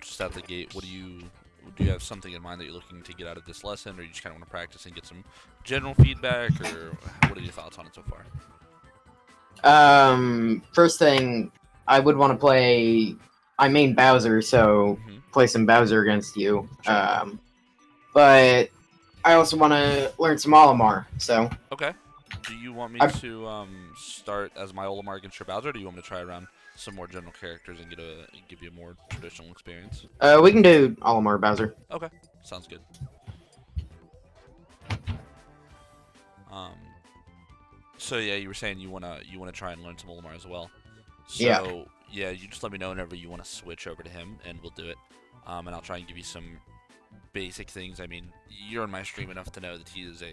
just out the gate, do you have something in mind that you're looking to get out of this lesson, or you just kind of want to practice and get some general feedback, or what are your thoughts on it so far? First thing, I would want to play. I main Bowser, so play some Bowser against you. Sure. But I also want to learn some Olimar, so. Okay. Do you want me I, to start as my Olimar against your Bowser, or do you want me to try around some more general characters and give you a more traditional experience? we can do Olimar Bowser. Okay, sounds good. Um, so yeah, you were saying you wanna try and learn some Olimar as well. Yeah. So yeah, you just let me know whenever you want to switch over to him, and we'll do it. And I'll try and give you some basic things. I mean, you're in my stream enough to know that he is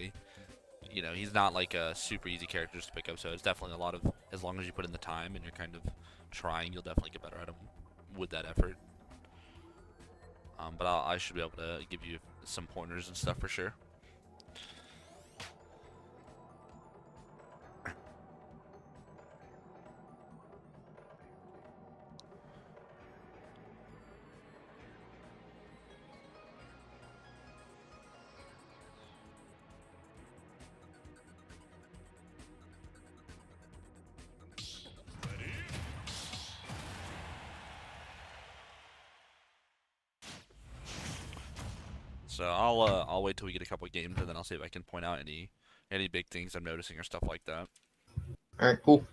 he's not like a super easy character to pick up. So it's definitely a lot of, as long as you put in the time and you're kind of trying, you'll definitely get better at him with that effort. But I should be able to give you some pointers and stuff for sure. So I'll wait till we get a couple of games, and then I'll see if I can point out any big things I'm noticing or stuff like that. All right, cool.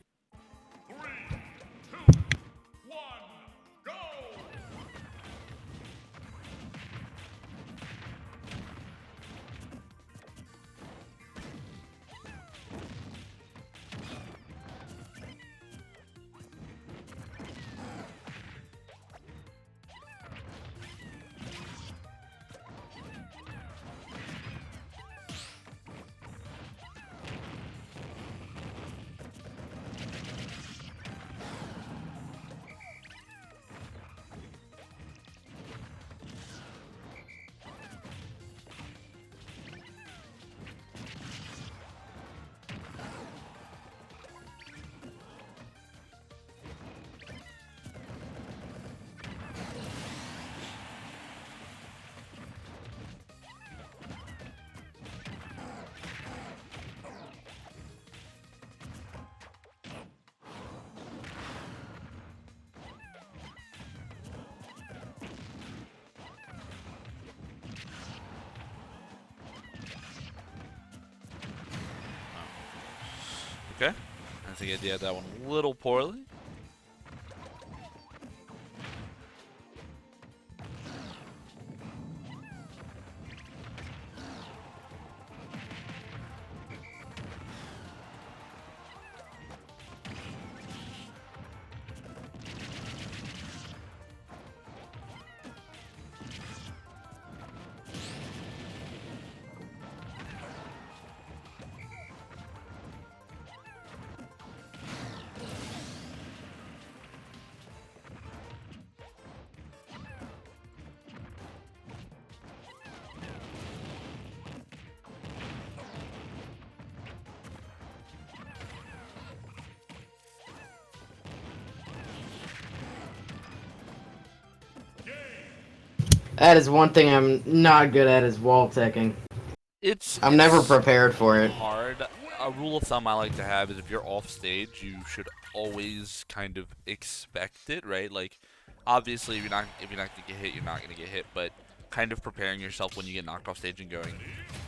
Okay. I think I did that one a little poorly. That is one thing I'm not good at is wall teching. I'm never prepared for it. Hard. A rule of thumb I like to have is if you're off stage, you should always kind of expect it, right? Like, obviously, if you're not gonna get hit, you're not gonna get hit. But kind of preparing yourself when you get knocked off stage and going,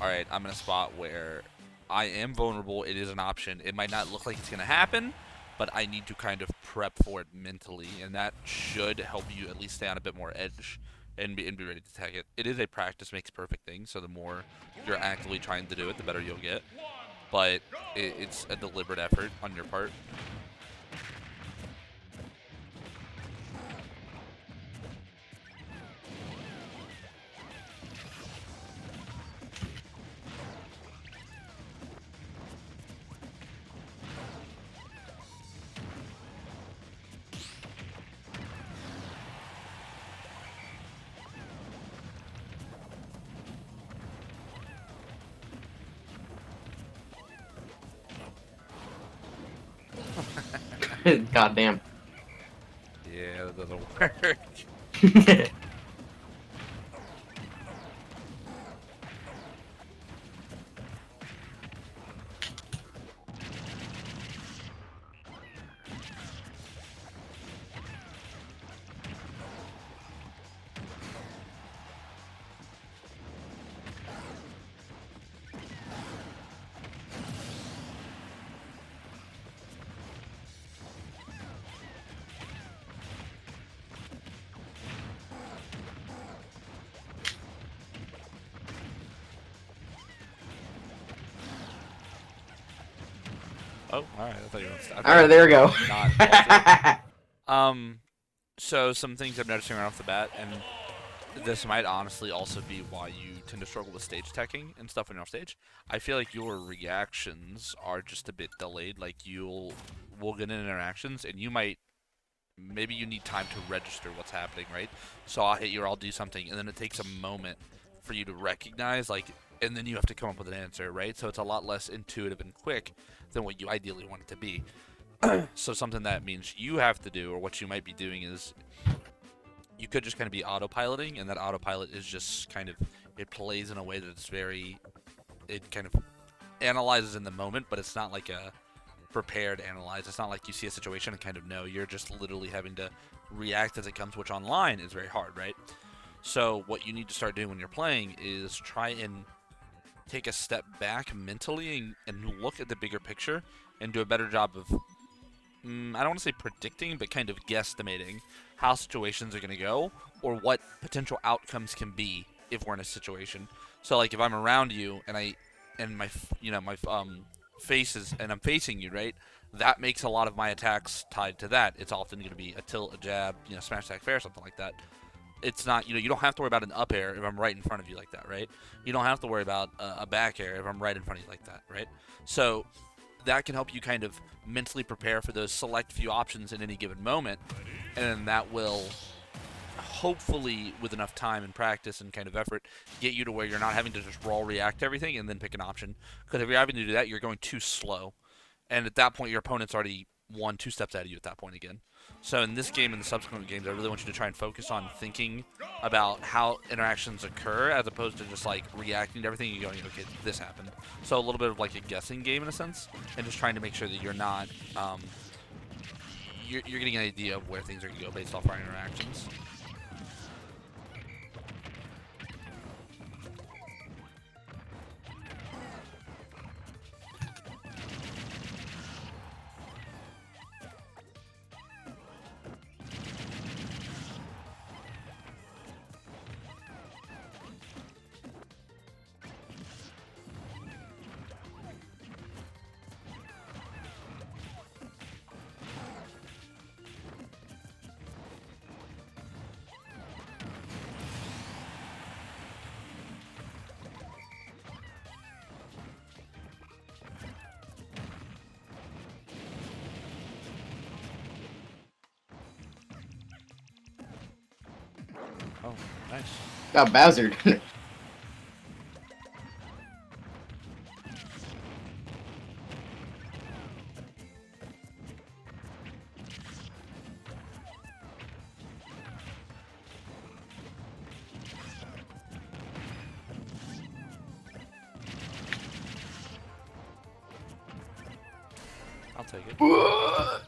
all right, I'm in a spot where I am vulnerable. It is an option. It might not look like it's gonna happen, but I need to kind of prep for it mentally, and that should help you at least stay on a bit more edge and be ready to tag it. It is a practice makes perfect thing, so the more you're actively trying to do it, the better you'll get. But it's a deliberate effort on your part. Goddamn. Yeah, that doesn't work. Oh, all right. I thought you were. I All thought right, you there we go. were not altered. So some things I'm noticing right off the bat, and this might honestly also be why you tend to struggle with stage teching and stuff when you're off stage. I feel like your reactions are just a bit delayed. Like we'll get in interactions, and you might maybe you need time to register what's happening, right? So I'll hit you or I'll do something, and then it takes a moment for you to recognize, like, and then you have to come up with an answer, right? So it's a lot less intuitive and quick than what you ideally want it to be. So something that means you have to do, or what you might be doing, is you could just kind of be autopiloting, and that autopilot is just kind of, it plays in a way that it's very, it kind of analyzes in the moment, but it's not like a prepared analyze. It's not like you see a situation and kind of know. You're just literally having to react as it comes, which online is very hard, right? So what you need to start doing when you're playing is try and take a step back mentally and look at the bigger picture and do a better job of, I don't want to say predicting, but kind of guesstimating how situations are going to go or what potential outcomes can be if we're in a situation. So like if I'm around you and my face is, and I'm facing you, right? That makes a lot of my attacks tied to that. It's often going to be a tilt, a jab, smash attack fair, something like that. It's not, you don't have to worry about an up air if I'm right in front of you like that, right? You don't have to worry about a back air if I'm right in front of you like that, right? So that can help you kind of mentally prepare for those select few options in any given moment, and then that will hopefully, with enough time and practice and kind of effort, get you to where you're not having to just raw react to everything and then pick an option. Because if you're having to do that, you're going too slow, and at that point, your opponent's already 1-2 steps ahead of you at that point again. So in this game and the subsequent games, I really want you to try and focus on thinking about how interactions occur as opposed to just like reacting to everything and going, okay, this happened. So a little bit of like a guessing game in a sense, and just trying to make sure that you're not, you're getting an idea of where things are going to go based off our interactions. Oh, nice. Got Bowser. I'll take it.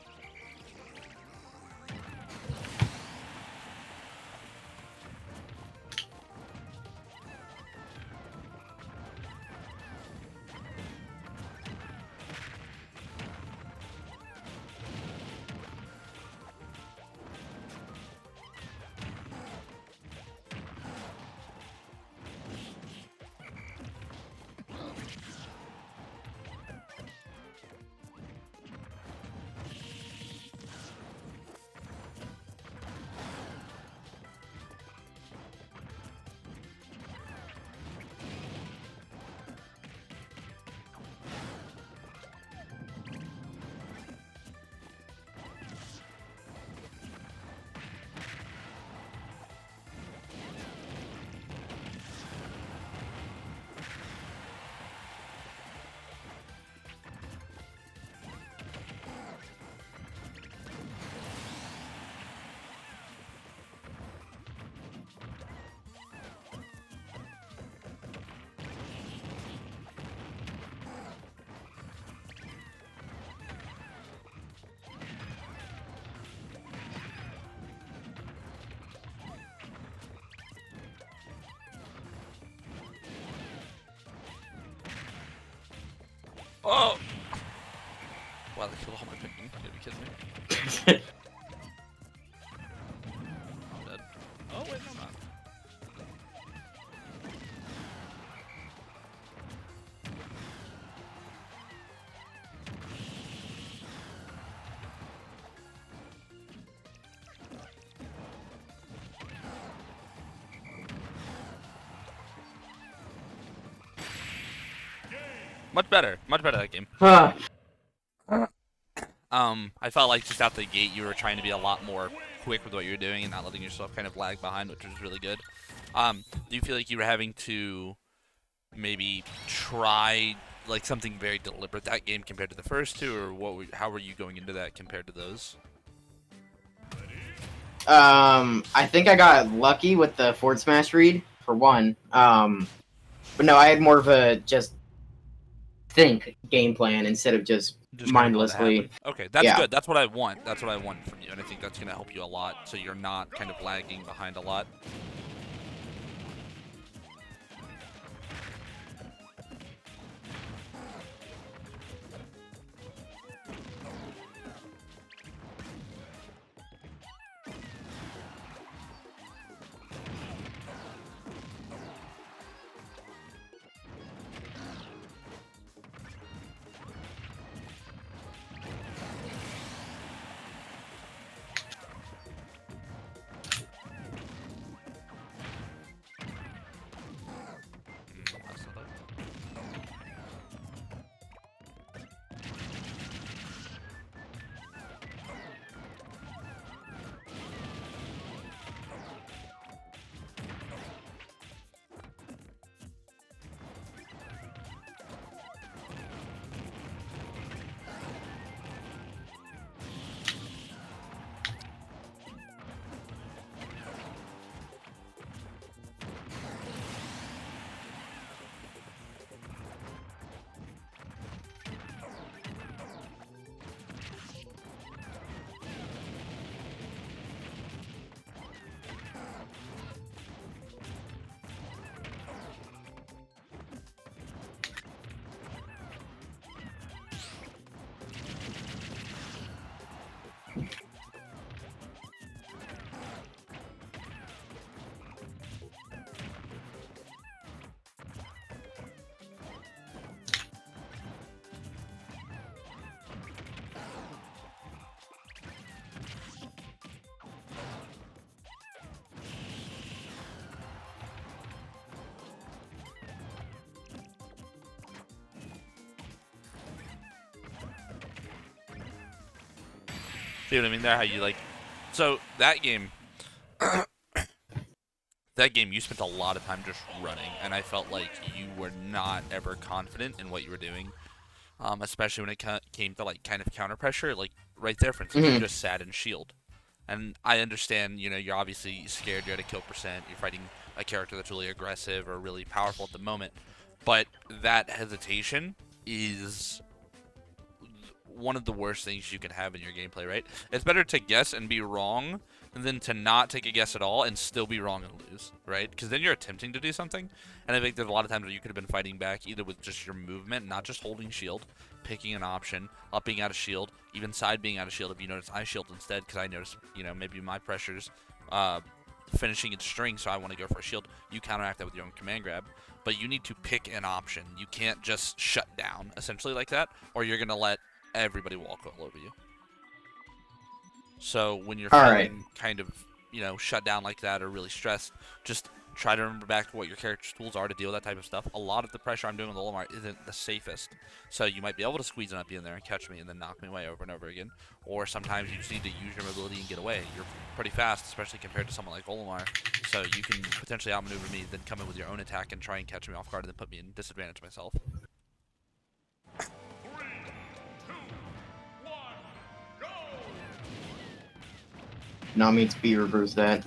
Oh! Wow, they killed all my picking. You gotta be kidding me. I'm dead. Oh, wait, no, I'm not. Much better that game. I felt like just out the gate you were trying to be a lot more quick with what you were doing and not letting yourself kind of lag behind, which was really good. Do you feel like you were having to maybe try like something very deliberate that game compared to the first two, or how were you going into that compared to those? I think I got lucky with the forward smash read for one. But no, I had more of a just think game plan instead of just Just kind of let it mindlessly. happen. Okay, that's Yeah. good. That's what I want. That's what I want from you, and I think that's gonna help you a lot, so you're not kind of lagging behind a lot. That's not it. See what I mean there? How you like? So that game, you spent a lot of time just running, and I felt like you were not ever confident in what you were doing. Especially when it came to like kind of counter pressure. Like right there, for instance, you Hmm. just sat in shield, and I understand. You're obviously scared. You're at a kill percent. You're fighting a character that's really aggressive or really powerful at the moment, but that hesitation is one of the worst things you can have in your gameplay, right? It's better to guess and be wrong than to not take a guess at all and still be wrong and lose, right? Because then you're attempting to do something, and I think there's a lot of times where you could have been fighting back either with just your movement, not just holding shield, picking an option, up being out of shield, even side being out of shield if you notice I shield instead, because I notice, maybe my pressure's finishing its string, so I want to go for a shield. You counteract that with your own command grab, but you need to pick an option. You can't just shut down, essentially, like that, or you're going to let everybody walk all over you. So when you're All right. feeling kind of, shut down like that or really stressed, just try to remember back to what your character's tools are to deal with that type of stuff. A lot of the pressure I'm doing with Olimar isn't the safest. So you might be able to squeeze an up in there and catch me and then knock me away over and over again. Or sometimes you just need to use your mobility and get away. You're pretty fast, especially compared to someone like Olimar. So you can potentially outmaneuver me, then come in with your own attack and try and catch me off guard and then put me in disadvantage myself. Not me to be reverse that.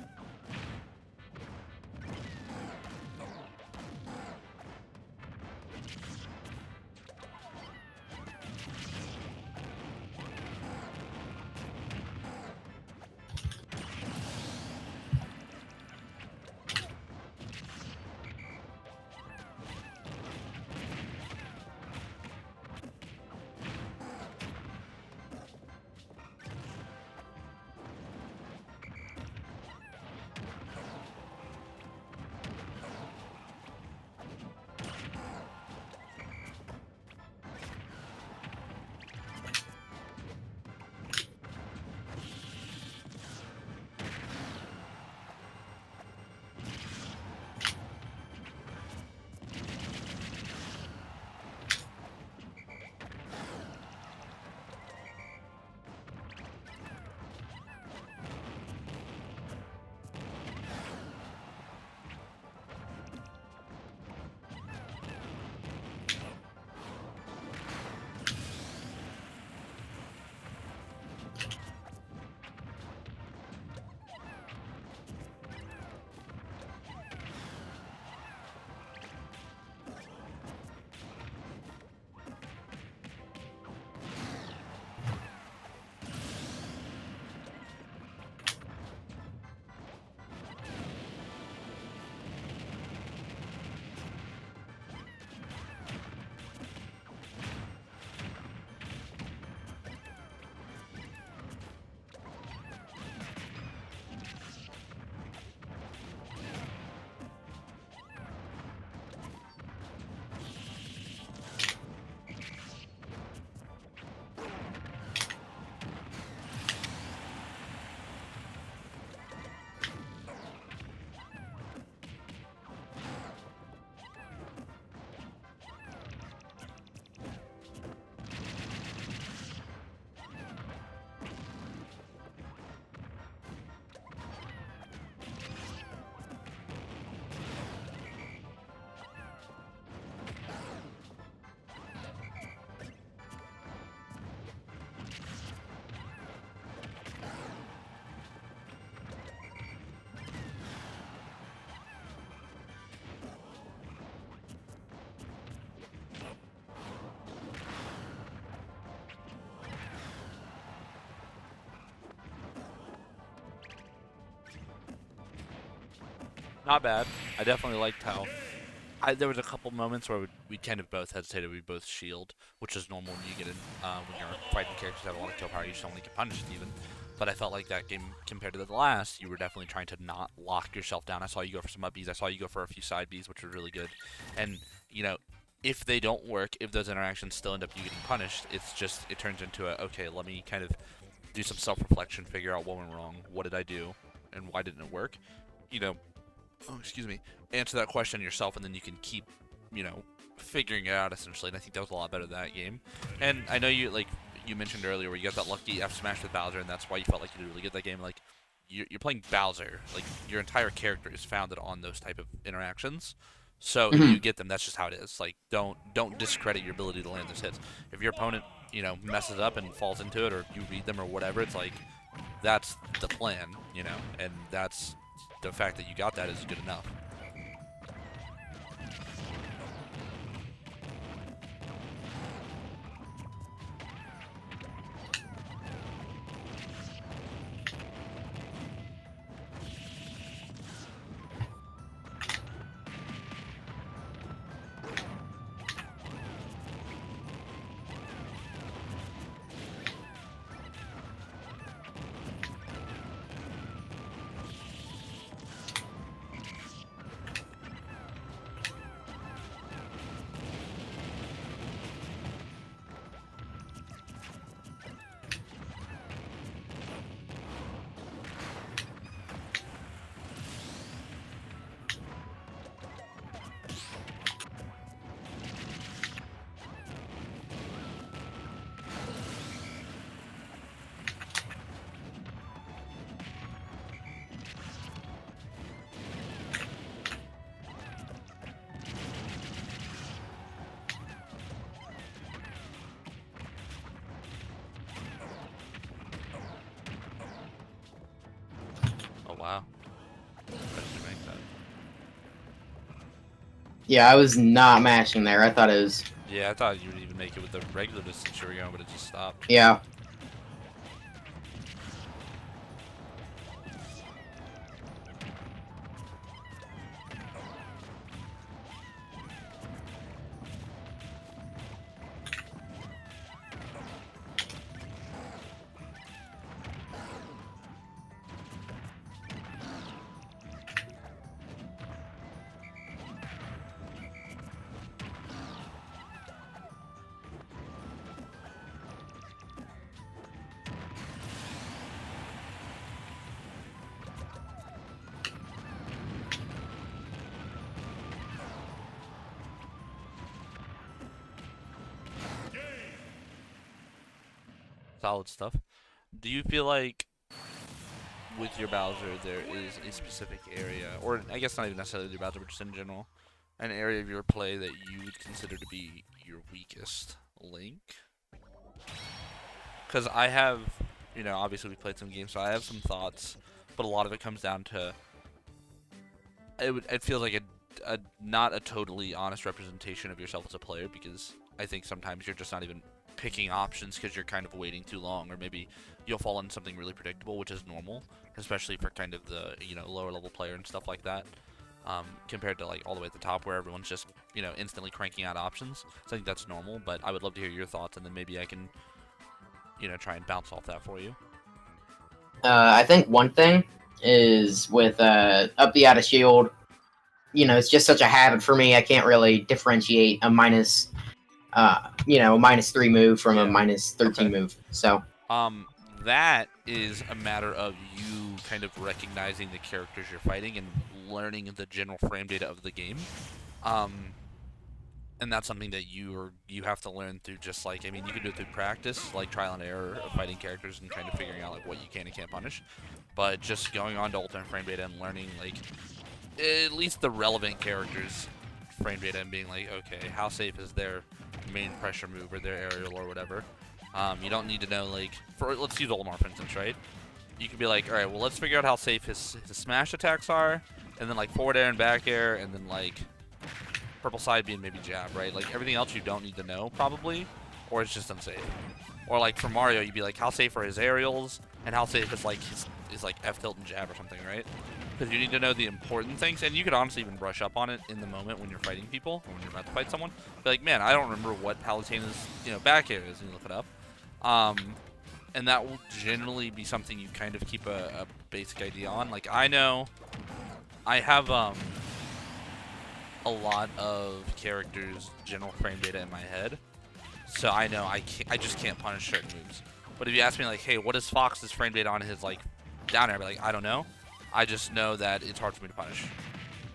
Not bad. I definitely liked how there was a couple moments where we kind of both hesitated. We both shield, which is normal when you get in when you're fighting characters that have a lot of kill power. You just don't want to get punished even. But I felt like that game compared to the last, you were definitely trying to not lock yourself down. I saw you go for some up Bs. I saw you go for a few side Bs, which was really good. And you know, if they don't work, if those interactions still end up you getting punished, it turns into a okay. Let me kind of do some self-reflection, figure out what went wrong, what did I do, and why didn't it work. You know, oh, excuse me, answer that question yourself, and then you can keep, figuring it out essentially. And I think that was a lot better than that game. And I know you mentioned earlier where you got that lucky F smash with Bowser, and that's why you felt like you did really good that game. Like you're playing Bowser, like your entire character is founded on those type of interactions. So if you get them, that's just how it is. Like don't discredit your ability to land those hits. If your opponent messes up and falls into it, or you read them or whatever, it's like that's the plan, and that's the fact that you got that is good enough. Oh wow, I should make that. Yeah, I was not mashing there. I thought it was. Yeah, I thought you would even make it with the regular distance you were going, but it just stopped. Yeah. Solid stuff. Do you feel like with your Bowser there is a specific area, or I guess not even necessarily your Bowser, but just in general, an area of your play that you would consider to be your weakest link? Because I have, obviously we played some games, so I have some thoughts, but a lot of it comes down to it feels like a not a totally honest representation of yourself as a player, because I think sometimes you're just not even picking options because you're kind of waiting too long, or maybe you'll fall into something really predictable, which is normal, especially for kind of the lower level player and stuff like that. Compared to like all the way at the top where everyone's just instantly cranking out options. So I think that's normal, but I would love to hear your thoughts, and then maybe I can try and bounce off that for you. I think one thing is with up the out of shield. It's just such a habit for me. I can't really differentiate a minus, -3 move from a -13 move. So. That is a matter of you kind of recognizing the characters you're fighting and learning the general frame data of the game. And that's something that you have to learn through you can do it through practice, like trial and error of fighting characters and kind of figuring out like what you can and can't punish. But just going on to alternate frame data and learning like at least the relevant characters frame data and being like, okay, how safe is their main pressure move or their aerial or whatever. You don't need to know, like, let's use Olimar, for instance, right? You could be like, alright, well, let's figure out how safe his smash attacks are, and then, like, forward air and back air, and then, like, purple side B and maybe jab, right? Like, everything else you don't need to know, probably, or it's just unsafe. Or, like, for Mario, you'd be like, how safe are his aerials, and how safe is, like, his F tilt and jab or something, right? because you need to know the important things, and you could honestly even brush up on it in the moment when you're fighting people, or when you're about to fight someone. Be like, man, I don't remember what Palutena's back air is, and you look it up. And that will generally be something you kind of keep a basic idea on. Like, I know I have a lot of characters' general frame data in my head, so I know I just can't punish certain moves. But if you ask me, like, hey, what is Fox's frame data on his, like, down air? I'd be like, I don't know. I just know that it's hard for me to punish.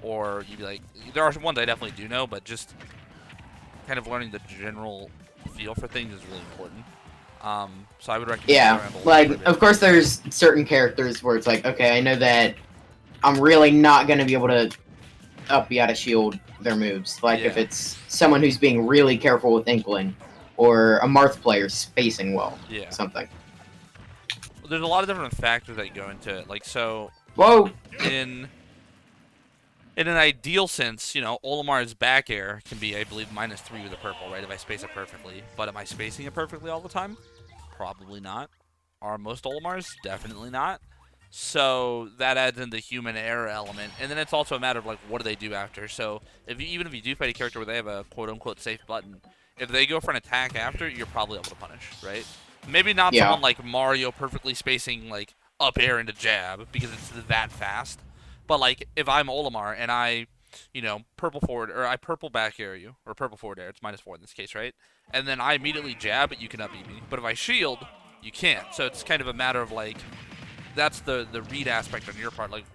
Or you'd be like, there are ones I definitely do know, but just kind of learning the general feel for things is really important. So I would recommend. Yeah, like, of course there's certain characters where it's like, okay, I know that I'm really not going to be able to up B out of shield their moves. Like, if it's someone who's being really careful with Inkling, or a Marth player spacing well, something. Well, there's a lot of different factors that go into it. Like, so, whoa, in an ideal sense, Olimar's back air can be, I believe, -3 with a purple, right? If I space it perfectly. But am I spacing it perfectly all the time? Probably not. Are most Olimars? Definitely not. So that adds in the human error element, and then it's also a matter of, like, what do they do after. So even if you do fight a character where they have a quote-unquote safe button, if they go for an attack after, you're probably able to punish, right? Maybe not someone like Mario perfectly spacing, like, up air into jab, because it's that fast. But, like, if I'm Olimar and I, purple forward, or I purple back air you, or purple forward air, it's -4 in this case, right? And then I immediately jab, you can up beat me. But if I shield, you can't. So it's kind of a matter of, like, that's the read aspect on your part. Like,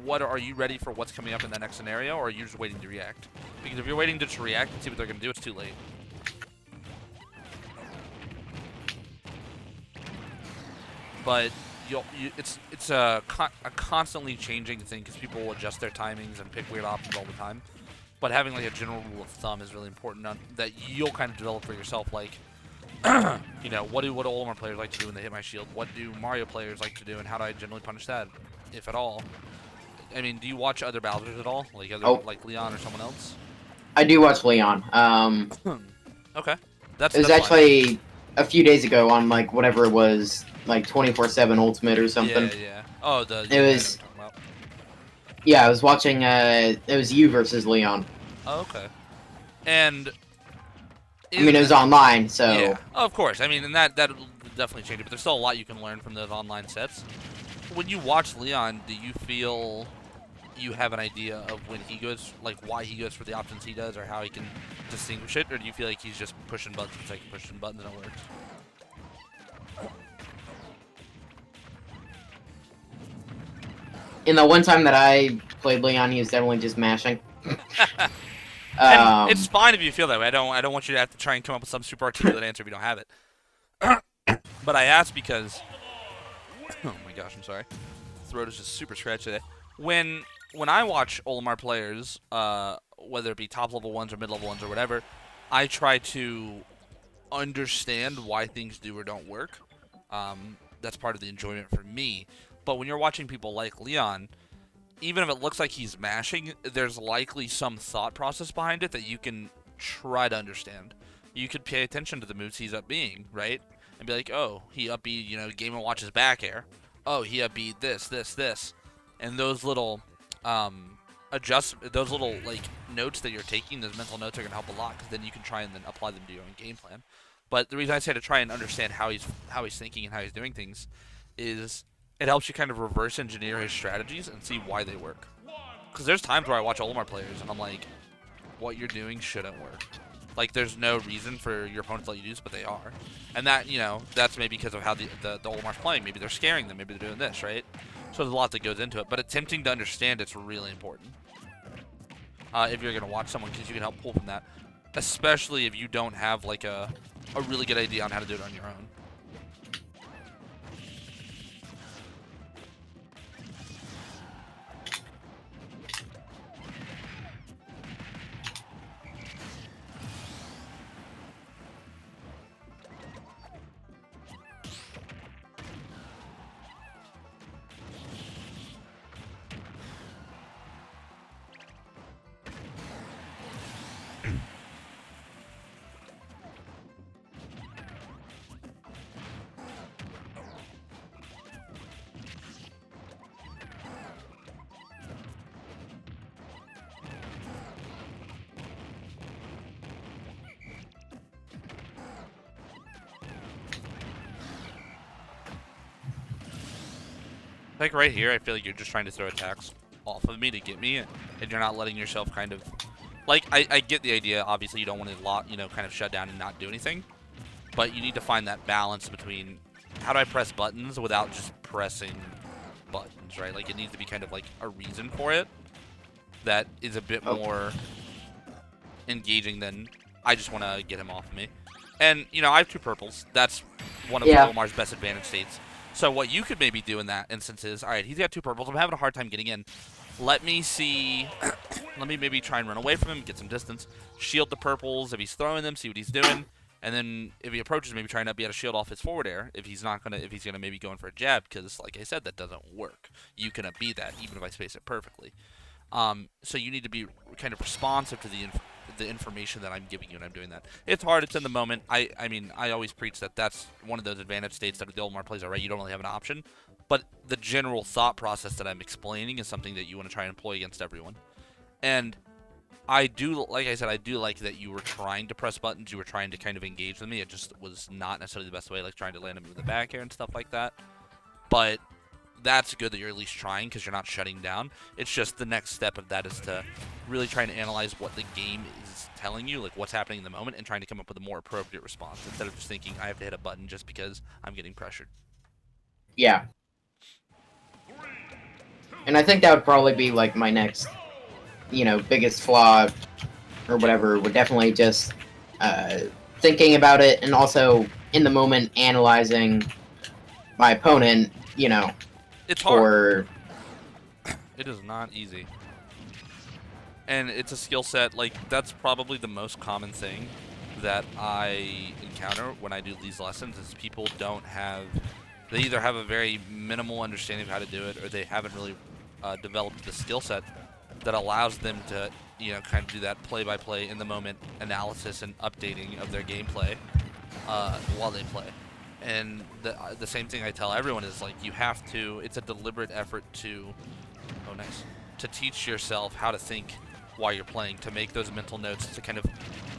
what are you ready for what's coming up in that next scenario, or are you just waiting to react? Because if you're waiting to just react and see what they're going to do, it's too late. But it's a constantly changing thing, because people will adjust their timings and pick weird options all the time. But having, like, a general rule of thumb is really important that you'll kind of develop for yourself. Like, what do Olimar players like to do when they hit my shield? What do Mario players like to do, and how do I generally punish that, if at all? I mean, do you watch other Bowsers at all? Like like Leon or someone else? I do watch Leon. Okay. It was actually a few days ago on, like, whatever it was, like 24/7 Ultimate or something. Yeah. Oh, it was. Yeah, I was watching. It was you versus Leon. Oh, okay. And I mean, it was online, so. Yeah, of course. I mean, and that will definitely change it. But there's still a lot you can learn from those online sets. When you watch Leon, do you feel you have an idea of when he goes, like, why he goes for the options he does, or how he can distinguish it, or do you feel like he's just pushing buttons for the sake of pushing buttons and it works? In the one time that I played Leon, he was definitely just mashing. And it's fine if you feel that way. I don't want you to have to try and come up with some super articulate answer if you don't have it. But I ask because, oh my gosh, I'm sorry. Throat is just super scratchy today. When I watch Olimar players, whether it be top level ones or mid level ones or whatever, I try to understand why things do or don't work. That's part of the enjoyment for me. But when you're watching people like Leon, even if it looks like he's mashing, there's likely some thought process behind it that you can try to understand. You could pay attention to the moves he's up being, right? And be like, oh, he up B, Game & Watch's back air. Oh, he up B this. And those little those little, like, notes that you're taking, those mental notes are going to help a lot, because then you can try and then apply them to your own game plan. But the reason I say to try and understand how he's thinking and how he's doing things is it helps you kind of reverse engineer his strategies and see why they work. Because there's times where I watch Olimar players and I'm like, what you're doing shouldn't work. Like, there's no reason for your opponent to let you do this, but they are. And that, that's maybe because of how the Olimar's playing. Maybe they're scaring them. Maybe they're doing this, right? So there's a lot that goes into it. But attempting to understand it's really important if you're going to watch someone, because you can help pull from that. Especially if you don't have, like, a really good idea on how to do it on your own. Like right here, I feel like you're just trying to throw attacks off of me to get me, and you're not letting yourself kind of... Like, I get the idea. Obviously, you don't want to kind of shut down and not do anything. But you need to find that balance between how do I press buttons without just pressing buttons, right? Like, it needs to be kind of like a reason for it that is a bit Oh, more engaging than I just want to get him off of me. And, I have 2 purples. That's one of yeah, Olimar's best advantage states. So what you could maybe do in that instance is, all right, he's got 2 purples. I'm having a hard time getting in. Let me see. Let me maybe try and run away from him, get some distance, shield the purples if he's throwing them, see what he's doing, and then if he approaches, maybe try and be able to shield off his forward air. If he's gonna maybe go in for a jab, because like I said, that doesn't work. You can beat that even if I space it perfectly. So you need to be kind of responsive to the information that I'm giving you, and I'm doing that. It's hard. It's in the moment. I mean, I always preach that that's one of those advantage states that the Olimar plays are right. You don't really have an option. But the general thought process that I'm explaining is something that you want to try and employ against everyone. And I do, like I said, I do like that you were trying to press buttons. You were trying to kind of engage with me. It just was not necessarily the best way, like trying to land him with the back air and stuff like that. But that's good that you're at least trying because you're not shutting down. It's just the next step of that is to really try and analyze what the game is telling you, like what's happening in the moment, and trying to come up with a more appropriate response instead of just thinking I have to hit a button just because I'm getting pressured. yeah. And I think that would probably be like my next, biggest flaw or Yeah, whatever. Would definitely just uh, thinking about it and also in the moment analyzing my opponent. it's hard. For It is not easy. And it's a skill set, like, that's probably the most common thing that I encounter when I do these lessons is people don't have, they either have a very minimal understanding of how to do it or they haven't really developed the skill set that allows them to, kind of do that play-by-play in the moment analysis and updating of their gameplay while they play. And the same thing I tell everyone is, like, you have to, it's a deliberate effort to, oh nice, to teach yourself how to think while you're playing, to make those mental notes, to kind of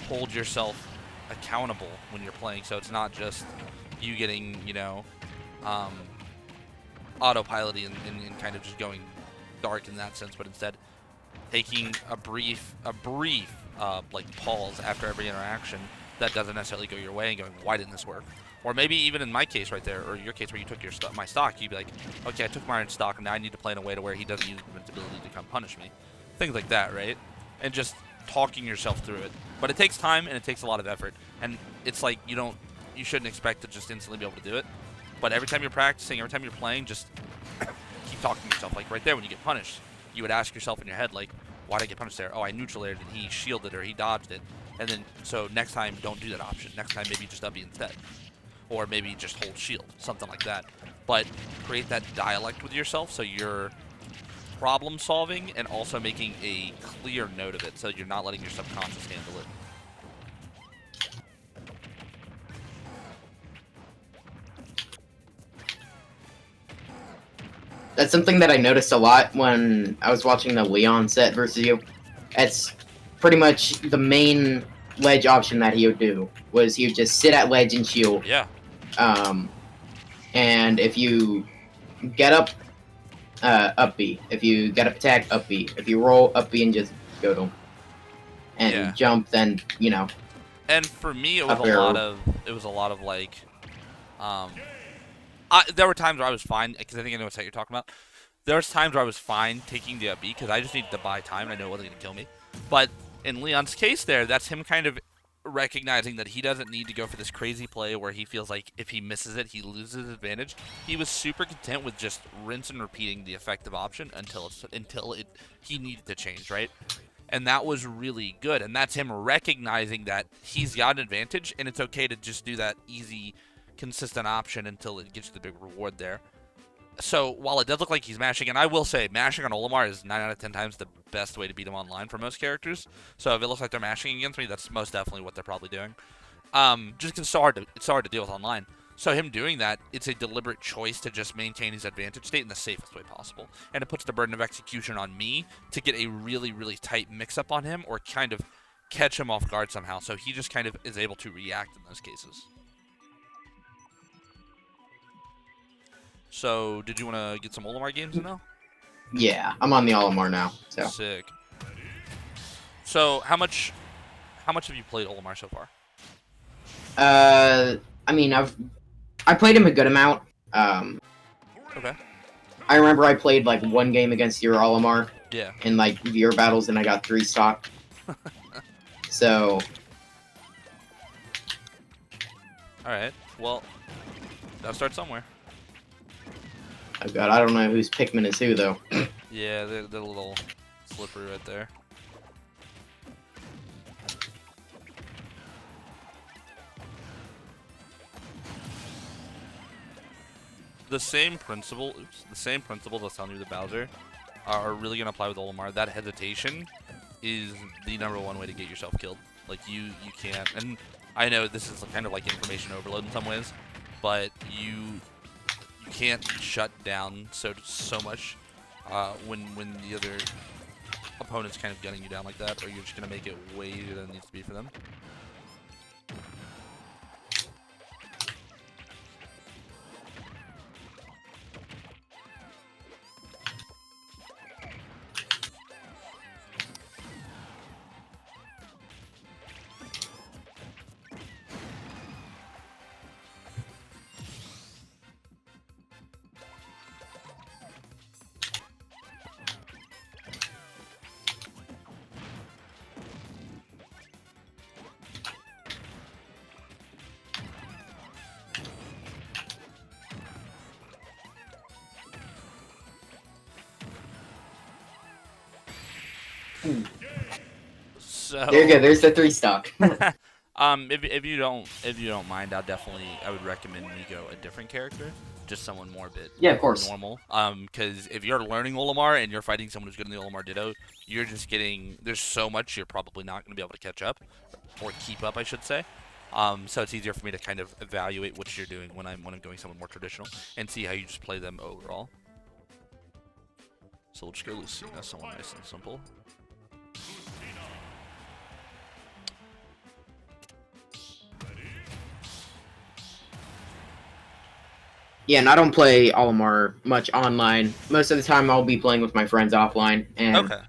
hold yourself accountable when you're playing. So it's not just you getting, um, autopiloting and kind of just going dark in that sense, but instead taking a brief like pause after every interaction that doesn't necessarily go your way and going, why didn't this work? Or maybe even in my case right there, or your case where you took my stock, you'd be like, okay, I took my iron stock, and now I need to play in a way to where he doesn't use invincibility to come punish me. Things like that, right? And just talking yourself through it. But it takes time and it takes a lot of effort. And it's like you shouldn't expect to just instantly be able to do it. But every time you're practicing, every time you're playing, just keep talking to yourself. Like right there when you get punished, you would ask yourself in your head, like, why did I get punished there? Oh, I neutral aired and he shielded or he dodged it. And then, so next time, don't do that option. Next time, maybe just up instead. Or maybe just hold shield, something like that. But create that dialect with yourself so you're problem solving and also making a clear note of it so you're not letting your subconscious handle it. that's something that I noticed a lot when I was watching the Leon set versus you. It's pretty much the main ledge option that he would do was he would just sit at ledge and shield. Yeah. Um, and if you get up, up B. If you get up attack, up B. If you roll, up B and just go to him. And jump, then, And for me, it was up arrow. it was a lot of like, there were times where I was fine, because I think I know what set you're talking about. There was times where I was fine taking the up B, because I just needed to buy time, and I knew it wasn't going to kill me. But in Leon's case there, that's him kind of recognizing that he doesn't need to go for this crazy play where he feels like if he misses it, he loses his advantage. He was super content with just rinse and repeating the effective option until he needed to change, right? And that was really good. And that's him recognizing that he's got an advantage, and it's okay to just do that easy, consistent option until it gets you the big reward there. So while it does look like he's mashing, and I will say mashing on Olimar is 9 out of 10 times the best way to beat him online for most characters. So if it looks like they're mashing against me, that's most definitely what they're probably doing. Just because it's so hard to deal with online. So him doing that, it's a deliberate choice to just maintain his advantage state in the safest way possible. And it puts the burden of execution on me to get a really, really tight mix-up on him or kind of catch him off guard somehow. So he just kind of is able to react in those cases. So, did you want to get some Olimar games in now? Yeah, I'm on the Olimar now. So, Sick. So, how much have you played Olimar so far? I mean, I played him a good amount. Um, Okay. I remember I played like one game against your Olimar Yeah. in like VR battles, and I got 3 stock. So, All right. Well, gotta start somewhere. oh god, I don't know whose Pikmin is who though. Yeah, they're a little slippery right there. The same principle. Oops. The same principles I was telling you with Bowser are really gonna apply with Olimar. That hesitation is the #1 way to get yourself killed. Like you can't. And I know this is kind of like information overload in some ways, but you can't shut down so much when the other opponent's kind of gunning you down like that, or you're just gonna make it way easier than it needs to be for them. So There you go. There's the 3 stock. if you don't mind, I would recommend you go a different character, just someone more a bit Yeah, of course. normal. Because if you're learning Olimar and you're fighting someone who's good in the Olimar Ditto, you're just getting there's so much you're probably not going to be able to catch up or keep up, I should say. So it's easier for me to kind of evaluate what you're doing when I'm going someone more traditional and see how you just play them overall. So we'll just go Lucina, someone nice and simple. Yeah, and I don't play Olimar much online. Most of the time, I'll be playing with my friends offline, and Okay.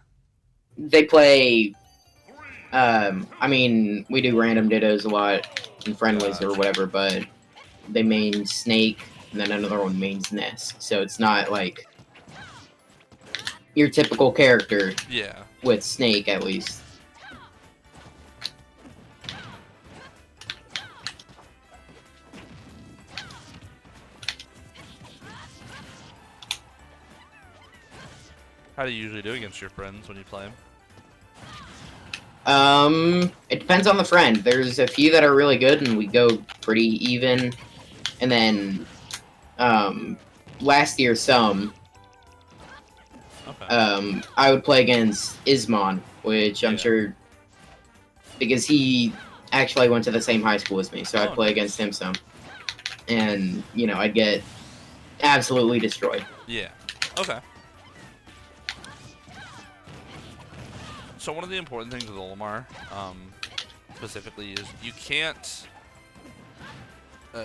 they play. I mean, we do random dittos a lot in friendlies or Gotcha. whatever, but they main Snake, and then another one mains Nest. So it's not like your typical character Yeah. with Snake, at least. How do you usually do against your friends when you play them? It depends on the friend. There's a few that are really good, and we go pretty even. And then, last year some, Okay. I would play against Ismon, which I'm Yeah. sure because he actually went to the same high school as me, so I'd Oh, play nice. against him some, and I'd get absolutely destroyed. Yeah. Okay. So one of the important things with Olimar, specifically, is you can't.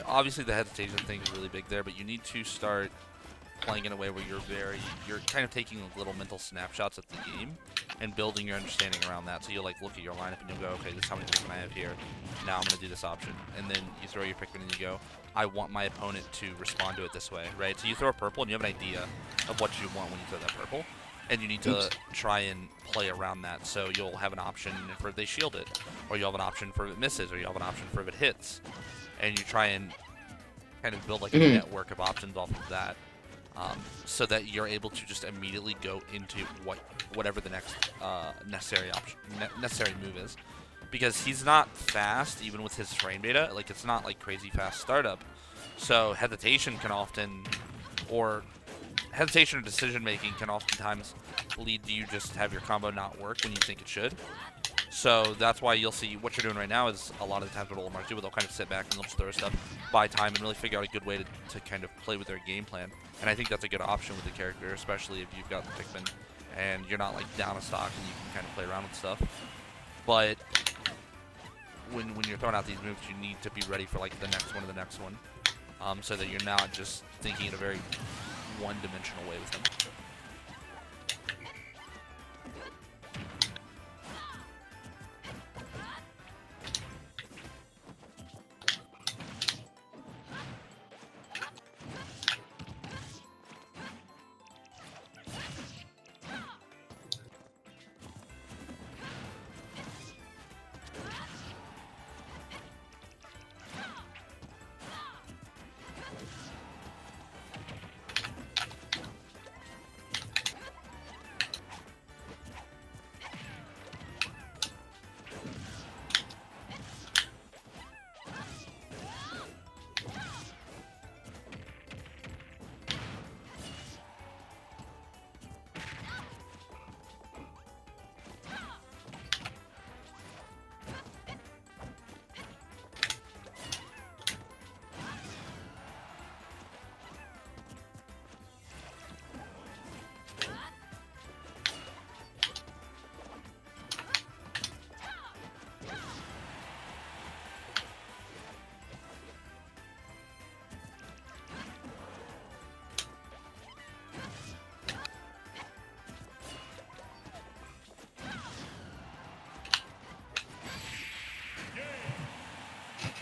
Obviously, the hesitation thing is really big there, but you need to start playing in a way where you're kind of taking little mental snapshots at the game and building your understanding around that. So you'll like look at your lineup and you'll go, okay, this is how many picks I have here. Now I'm gonna do this option, and then you throw your Pikmin and you go, I want my opponent to respond to it this way, right? So you throw a purple and you have an idea of what you want when you throw that purple, and you need to Oops. try and play around that. So you'll have an option for if they shield it, or you'll have an option for if it misses, or you'll have an option for if it hits, and you try and kind of build like a Mhm. network of options off of that. So that you're able to just immediately go into whatever the next necessary move is, because he's not fast even with his frame data. Like it's not like crazy fast startup, so hesitation or decision making can oftentimes lead to you just have your combo not work when you think it should. So that's why you'll see what you're doing right now is a lot of the times what Olimars do, they'll kind of sit back and they'll just throw stuff, buy time, and really figure out a good way to kind of play with their game plan. And I think that's a good option with the character, especially if you've got the Pikmin and you're not like down a stock and you can kind of play around with stuff. But when you're throwing out these moves, you need to be ready for like the next one and the next one. so that you're not just thinking in a very one-dimensional way with them.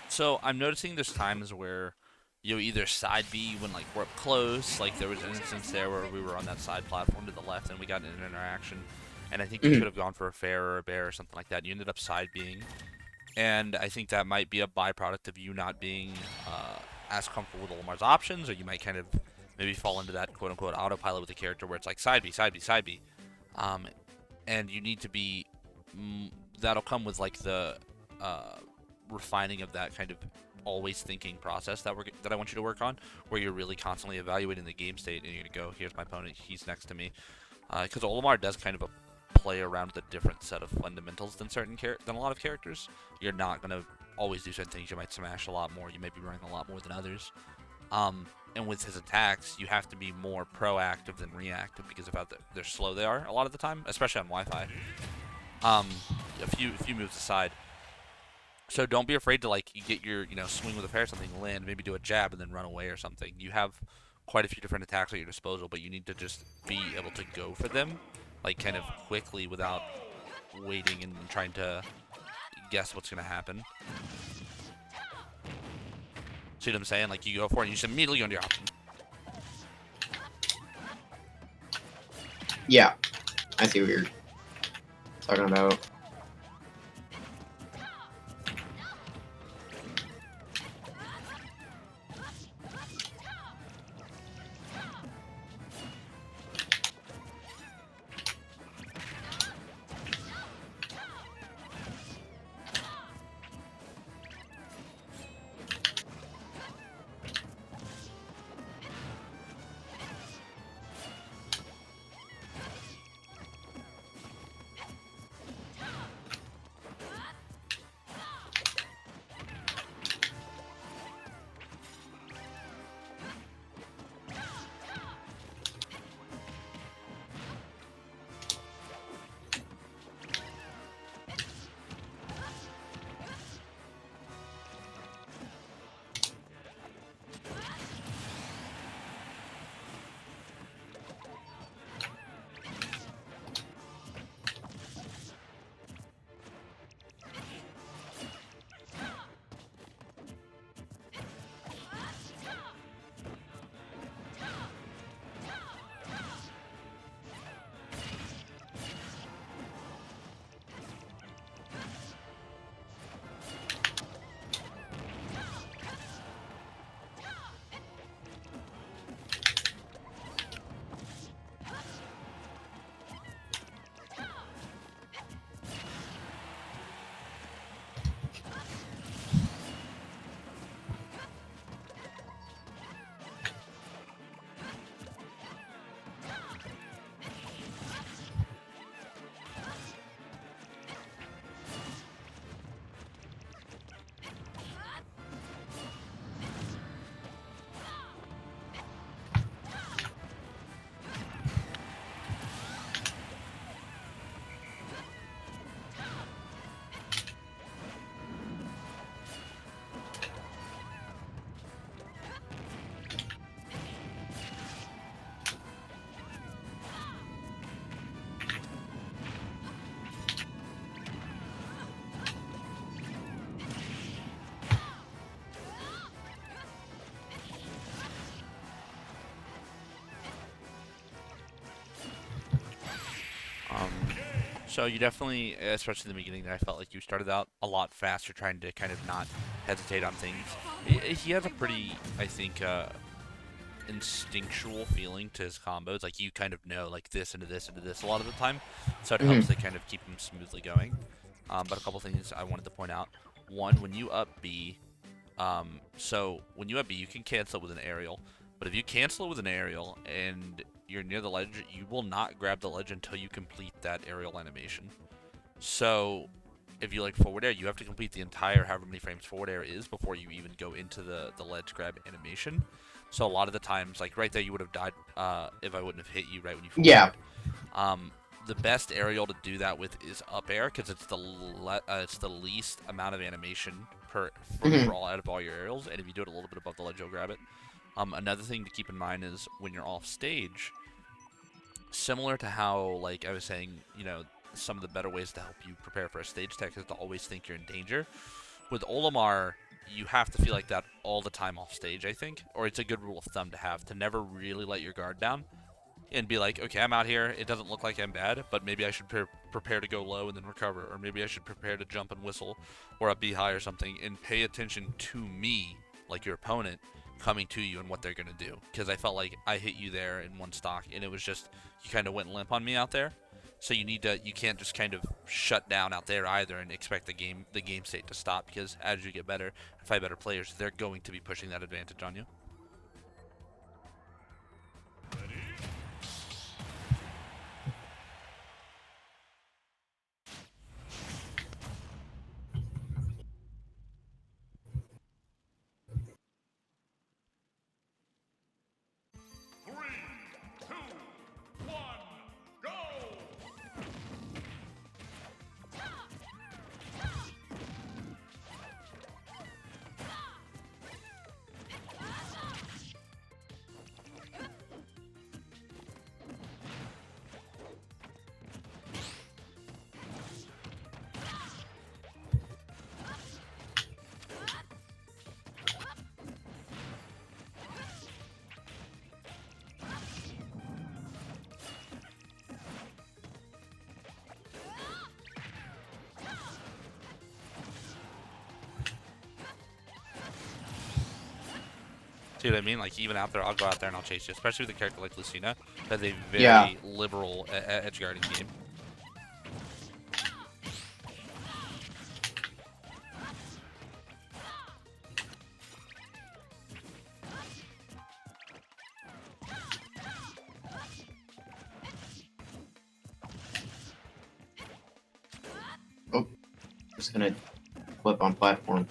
So I'm noticing there's times where you either side B when like we're up close, like there was an instance there where we were on that side platform to the left and we got in an interaction, and I think you Mhm. could have gone for a fair or a bear or something like that. And you ended up side Bing, and I think that might be a byproduct of you not being as comfortable with Olamar's options, or you might kind of maybe fall into that quote unquote autopilot with the character where it's like side B, side B, side B, um, and you need to be. That'll come with like the uh, refining of that kind of always thinking process that I want you to work on, where you're really constantly evaluating the game state and you're gonna go, here's my opponent, he's next to me, because Olimar does kind of play around with a different set of fundamentals than than a lot of characters. You're not gonna always do certain things. You might smash a lot more. You may be running a lot more than others. And with his attacks, you have to be more proactive than reactive because of how they're slow they are a lot of the time, especially on Wi-Fi. Um, a few moves aside. So don't be afraid to like you get your swing with a pair or something, land, maybe do a jab and then run away or something. You have quite a few different attacks at your disposal, but you need to just be able to go for them, like kind of quickly without waiting and trying to guess what's gonna happen. See what I'm saying? Like you go for it and you just immediately go into your option. Yeah, I see what you're talking about. So you definitely, especially in the beginning, I felt like you started out a lot faster, trying to kind of not hesitate on things. He has a pretty, I think, instinctual feeling to his combos. Like you kind of know, like this into this into this a lot of the time, so it helps Hmm. to kind of keep him smoothly going. But a couple things I wanted to point out. One, when you up B, so when you up B, you can cancel it with an aerial. But if you cancel it with an aerial and you're near the ledge, you will not grab the ledge until you complete that aerial animation. So if you like forward air, you have to complete the entire however many frames forward air is before you even go into the ledge grab animation. So a lot of the times, like right there, you would have died if I wouldn't have hit you right when you forward Yeah. aired. Um, the best aerial to do that with is up air because it's the least amount of animation Hmm. for all out of all your aerials, and if you do it a little bit above the ledge, you'll grab it. Another thing to keep in mind is when you're off stage, similar to how, like I was saying, some of the better ways to help you prepare for a stage tech is to always think you're in danger. With Olimar, you have to feel like that all the time off stage, I think, or it's a good rule of thumb to have to never really let your guard down and be like, okay, I'm out here. It doesn't look like I'm bad, but maybe I should prepare to go low and then recover, or maybe I should prepare to jump and whistle, or a be high or something, and pay attention to me, like your opponent, coming to you and what they're gonna do. Because I felt like I hit you there in one stock, and it was just you kind of went limp on me out there. So you can't just kind of shut down out there either and expect the game state to stop because as you get better and fight better players, they're going to be pushing that advantage on you. See what I mean? Like even out there, I'll go out there and I'll chase you, especially with a character like Lucina that has a Yeah. very liberal edge guarding game. Oh, just gonna flip on platform.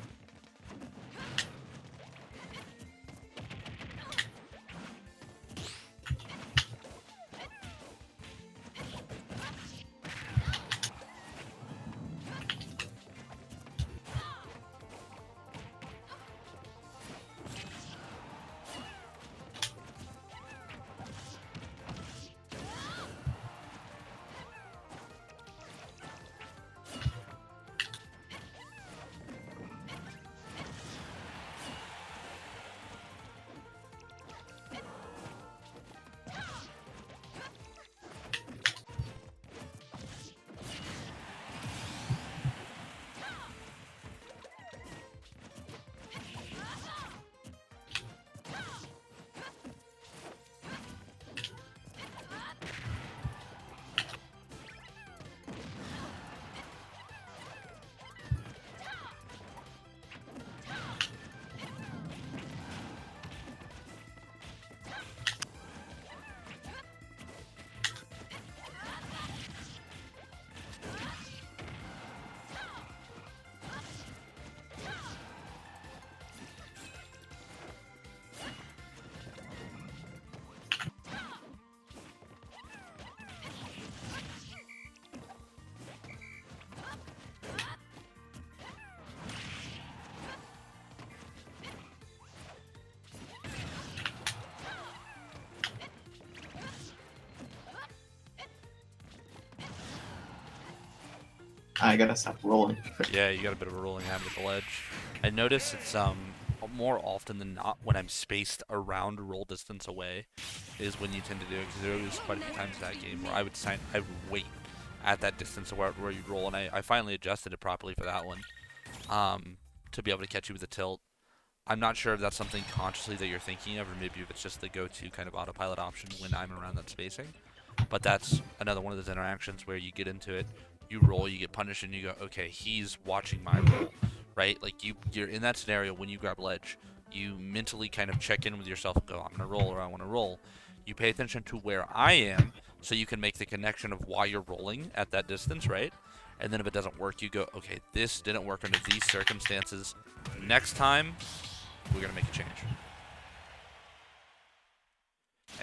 I gotta stop rolling. Yeah, you got a bit of a rolling habit with the ledge. I notice it's more often than not when I'm spaced around roll distance away is when you tend to do it because there was quite a few times in that game where I would wait. at that distance where you'd roll, and I finally adjusted it properly for that one, to be able to catch you with a tilt. I'm not sure if that's something consciously that you're thinking of, or maybe if it's just the go-to kind of autopilot option when I'm around that spacing. But that's another one of those interactions where you get into it, you roll, you get punished, and you go, okay, he's watching my roll, right? Like you're in that scenario when you grab ledge, you mentally kind of check in with yourself and go, I'm gonna roll or I want to roll. You pay attention to where I am, so you can make the connection of why you're rolling at that distance, right? And then if it doesn't work, you go, okay, this didn't work under these circumstances. Next time, we're gonna make a change.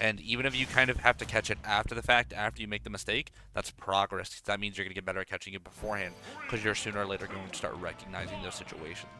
And even if you kind of have to catch it after the fact, after you make the mistake, that's progress. That means you're going to get better at catching it beforehand, because you're sooner or later going to start recognizing those situations.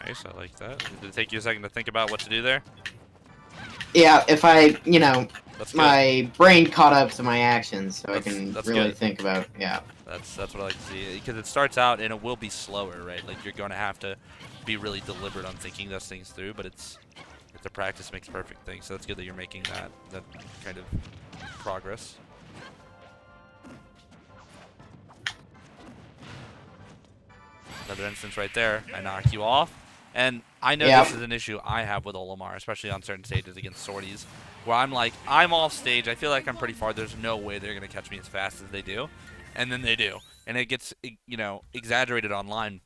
Nice, I like that. Did it take you a second to think about what to do there? Yeah, if I, you know, That's good. my brain caught up to my actions, so I can That's really good. think about, yeah. That's what I like to see, because it starts out and it will be slower, right? Like you're going to have to be really deliberate on thinking those things through, but it's a practice makes perfect thing. So that's good that you're making that kind of progress. Another instance right there. I knock you off. And I know Yep. this is an issue I have with Olimar, especially on certain stages against sorties, where I'm like, I'm off stage. I feel like I'm pretty far. There's no way they're going to catch me as fast as they do. And then they do. And it gets, you know, exaggerated online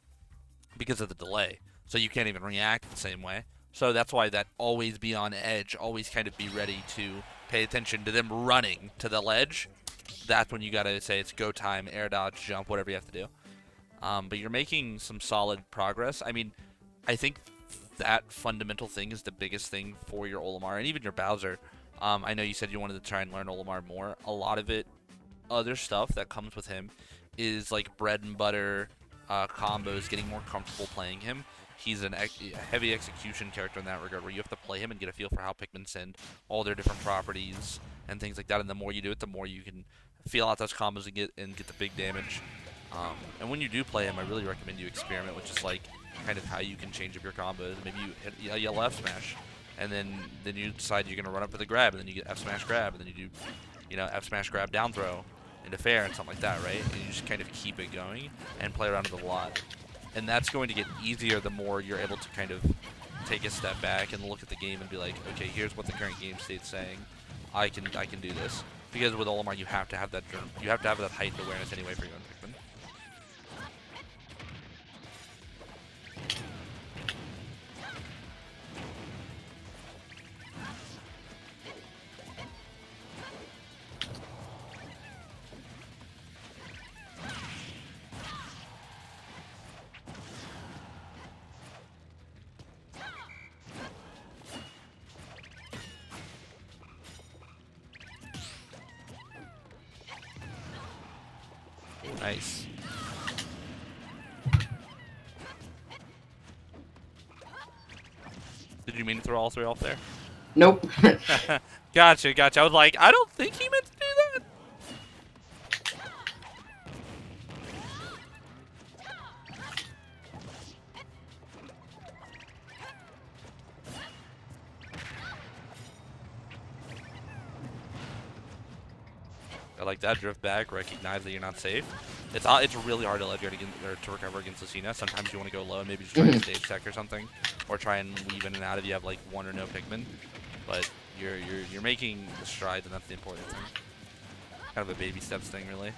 because of the delay. So you can't even react the same way. So that's why that always be on edge, always kind of be ready to pay attention to them running to the ledge. That's when you got to say it's go time, air dodge, jump, whatever you have to do. But you're making some solid progress. I mean, I think that fundamental thing is the biggest thing for your Olimar and even your Bowser. I know you said you wanted to try and learn Olimar more. A lot of it, other stuff that comes with him, is like bread and butter combos, getting more comfortable playing him. He's a heavy execution character in that regard, where you have to play him and get a feel for how Pikmin send, all their different properties and things like that. And the more you do it, the more you can feel out those combos and get the big damage. And when you do play him, I really recommend you experiment with just like kind of how you can change up your combos. Maybe you hit a yellow F smash, and then you decide you're gonna run up for the grab, and then you get F smash grab, and then you do, you know, F smash grab down throw into fair and something like that, right? And you just kind of keep it going and play around with a lot. And that's going to get easier the more you're able to kind of take a step back and look at the game and be like, okay, here's what the current game state's saying. I can do this. Because with Olimar, you have to have that heightened awareness anyway for your own Pikmin. Nice. Did you mean to throw all 3 off there? Nope. Gotcha, gotcha. I was like, I don't think he meant to do that. I like that. Drift back, recognize that you're not safe. It's really hard to ledge guard or to recover against Lucina. Sometimes you want to go low and maybe just try to stage tech or something, or try and weave in and out if you have like 1 or no Pikmin. But you're making the strides, and that's the important thing. Kind of a baby steps thing, really.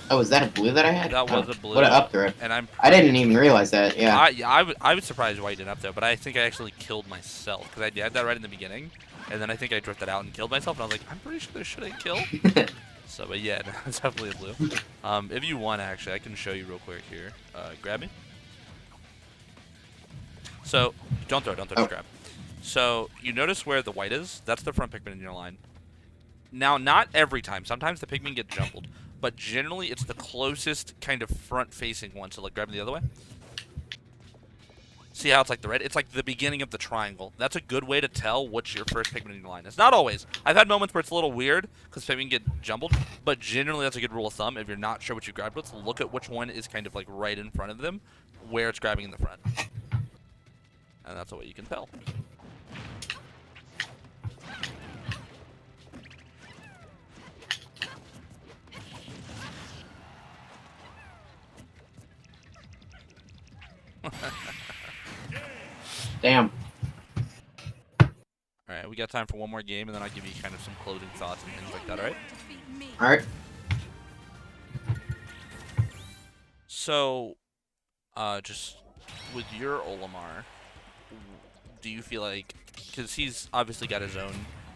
Oh, is that a blue that I had? That was a blue. What an up throw. And I didn't even realize that, yeah. I was surprised why you didn't up there, but I think I actually killed myself, because I had that right in the beginning, and then I think I drifted out and killed myself, and I was like, I'm pretty sure there should a kill. So, but yeah, it's definitely a blue. If you want, actually, I can show you real quick here. Grab me. So, don't throw, just grab. So, you notice where the white is? That's the front Pikmin in your line. Now, not every time. Sometimes the Pikmin get jumbled. But generally, it's the closest kind of front-facing one. So, like, grab me the other way. See how it's like the red? It's like the beginning of the triangle. That's a good way to tell what's your first Pikmin in your line. It's not always. I've had moments where it's a little weird because Pikmin get jumbled. But generally, that's a good rule of thumb. If you're not sure what you grabbed with, look at which one is kind of like right in front of them, where it's grabbing in the front. And that's the way you can tell. Damn. Alright, we got time for one more game, and then I'll give you kind of some closing thoughts and things like that, alright? Alright. So, just with your Olimar, do you feel like, because he's obviously got his own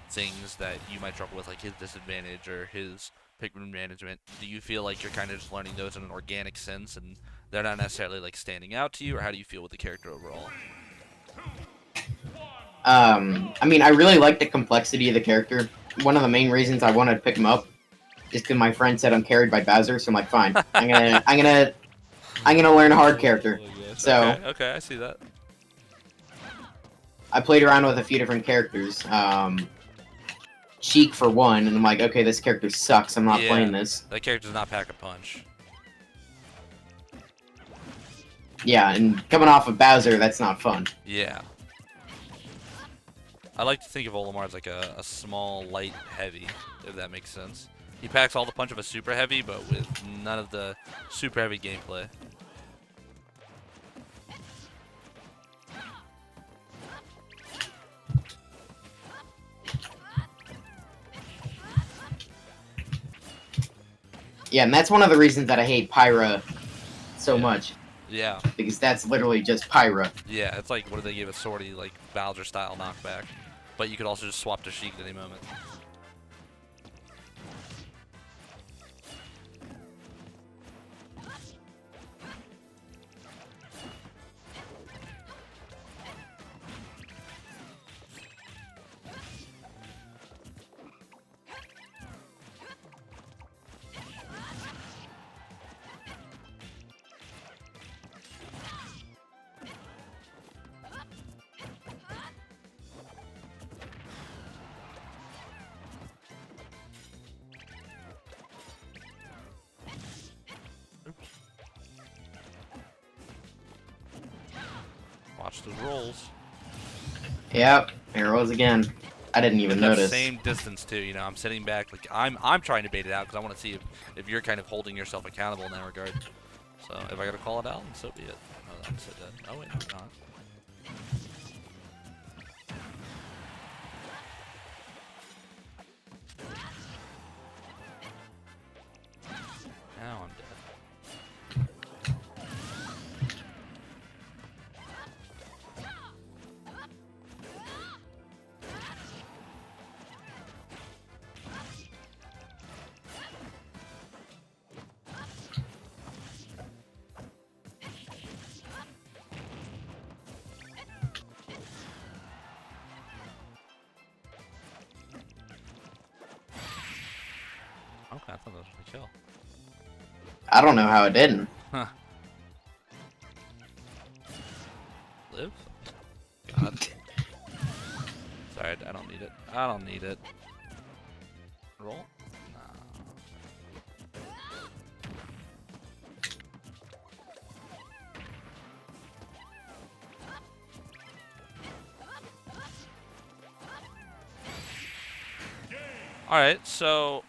things that you might struggle with, like his disadvantage or his Pikmin management, do you feel like you're kind of just learning those in an organic sense and they're not necessarily like standing out to you, or how do you feel with the character overall? I mean, I really like the complexity of the character. One of the main reasons I wanted to pick him up is because my friend said I'm carried by Bowser, so I'm like, fine, I'm gonna learn a hard character. So okay, I see that. I played around with a few different characters. Sheik for one, and I'm like, okay, this character sucks. I'm not playing this. That character does not pack a punch. Yeah, and coming off of Bowser, that's not fun. Yeah. I like to think of Olimar as like a small, light, heavy, if that makes sense. He packs all the punch of a super heavy, but with none of the super heavy gameplay. Yeah, and that's one of the reasons that I hate Pyra so much. Yeah. Because that's literally just Pyra. Yeah, it's like, what do they give a sortie, like Bowser-style knockback. But you could also just swap to Sheik at any moment. Watch those rolls. Yep, here it was again. I didn't even notice. Same distance too, you know. I'm sitting back, like I'm trying to bait it out because I want to see if you're kind of holding yourself accountable in that regard. So if I gotta call it out, then so be it. Oh, I'm so dead. Oh wait, I'm not. I thought that was a kill. I don't know how it didn't. Huh. Live? God. Sorry, I don't need it. I don't need it. Roll? No. Alright, so,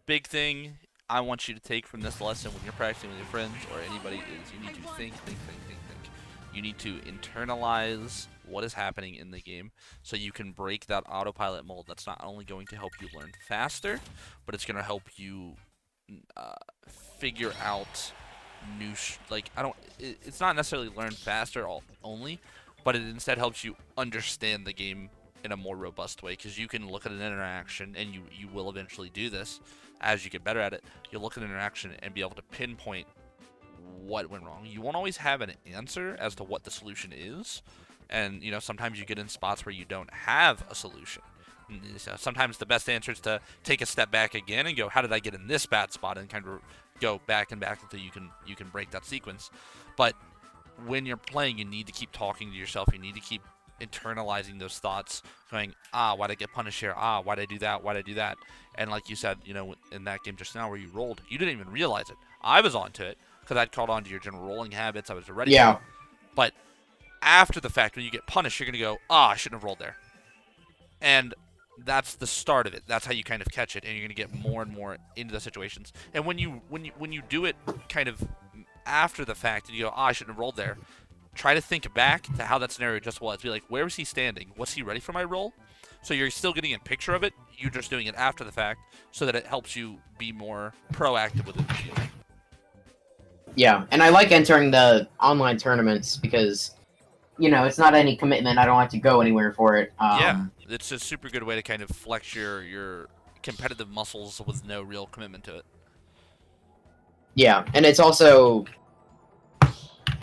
big thing I want you to take from this lesson when you're practicing with your friends or anybody is you need to think. You need to internalize what is happening in the game so you can break that autopilot mold. That's not only going to help you learn faster, but it's going to help you figure out new it's not necessarily learn faster only, but it instead helps you understand the game in a more robust way, because you can look at an interaction, and you will eventually do this as you get better at it. You'll look at an interaction and be able to pinpoint what went wrong. You won't always have an answer as to what the solution is, and you know, sometimes you get in spots where you don't have a solution. So sometimes the best answer is to take a step back again and go, how did I get in this bad spot, and kind of go back and back until you can break that sequence. But when you're playing, you need to keep talking to yourself. You need to keep internalizing those thoughts, going, why'd I get punished here? Why'd I do that? Why'd I do that? And like you said, you know, in that game just now where you rolled, you didn't even realize it. I was onto it because I'd caught on to your general rolling habits. I was ready. Yeah. But after the fact, when you get punished, you're gonna go, I shouldn't have rolled there. And that's the start of it. That's how you kind of catch it, and you're gonna get more and more into the situations. And when you do it kind of after the fact, and you go, I shouldn't have rolled there. Try to think back to how that scenario just was. Be like, where was he standing? Was he ready for my roll? So you're still getting a picture of it. You're just doing it after the fact, so that it helps you be more proactive with it. Yeah, and I like entering the online tournaments because, you know, it's not any commitment. I don't have to go anywhere for it. Yeah, it's a super good way to kind of flex your competitive muscles with no real commitment to it. Yeah, and it's also,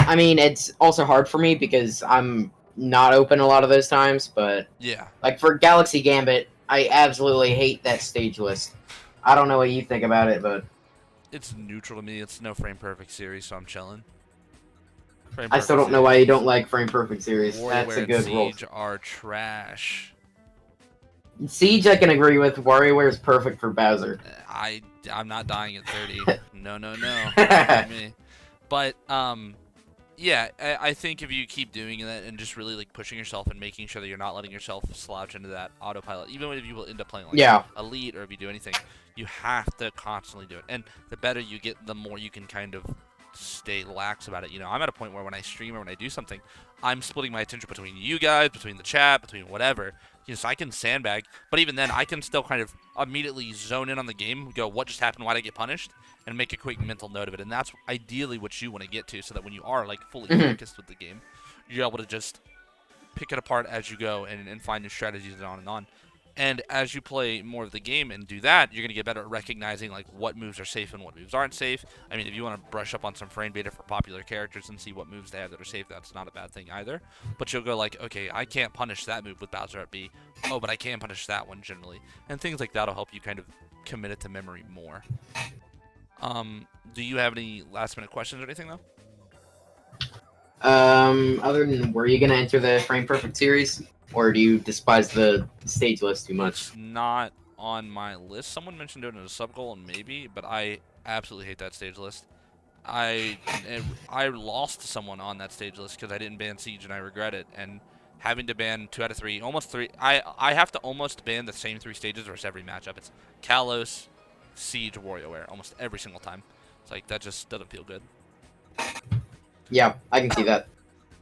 I mean, it's also hard for me because I'm not open a lot of those times, but yeah, like for Galaxy Gambit, I absolutely hate that stage list. I don't know what you think about it, but it's neutral to me. It's no frame perfect series, so I'm chilling. I still don't know why you don't like Frame Perfect series. That's a good rule. Siege are trash. Siege, I can agree with. WarioWare is perfect for Bowser. I'm not dying at 30. No. Not for me. But yeah, I think if you keep doing that and just really like pushing yourself and making sure that you're not letting yourself slouch into that autopilot, even if you will end up playing like Elite or if you do anything, you have to constantly do it. And the better you get, the more you can kind of stay lax about it. You know, I'm at a point where when I stream or when I do something, I'm splitting my attention between you guys, between the chat, between whatever. You know, so I can sandbag, but even then, I can still kind of immediately zone in on the game, go, what just happened, why did I get punished, and make a quick mental note of it. And that's ideally what you want to get to, so that when you are like fully focused with the game, you're able to just pick it apart as you go and find new strategies and on and on. And as you play more of the game and do that, you're going to get better at recognizing like what moves are safe and what moves aren't safe. I mean, if you want to brush up on some frame data for popular characters and see what moves they have that are safe, that's not a bad thing either. But you'll go like, okay, I can't punish that move with Bowser at B. Oh, but I can punish that one generally. And things like that will help you kind of commit it to memory more. Do you have any last minute questions or anything though? Other than, were you gonna enter the Frame Perfect series, or do you despise the stage list too much? It's not on my list. Someone mentioned it in a sub goal, and maybe, but I absolutely hate that stage list. I lost someone on that stage list because I didn't ban Siege, and I regret it. And having to ban 2 out of 3, almost 3, I have to almost ban the same 3 stages versus every matchup. It's Kalos, Siege, WarioWare, almost every single time. It's like, that just doesn't feel good. Yeah, I can see that.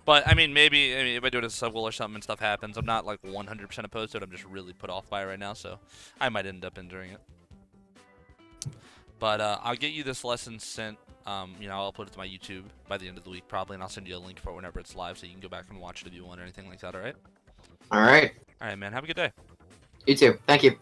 But, I mean, maybe if I do it as a sub goal or something and stuff happens, I'm not, like, 100% opposed to it. I'm just really put off by it right now, so I might end up enduring it. But I'll get you this lesson sent. You know, I'll put it to my YouTube by the end of the week probably, and I'll send you a link for it whenever it's live so you can go back and watch it if you want or anything like that, alright? Alright. Alright, man. Have a good day. You too. Thank you.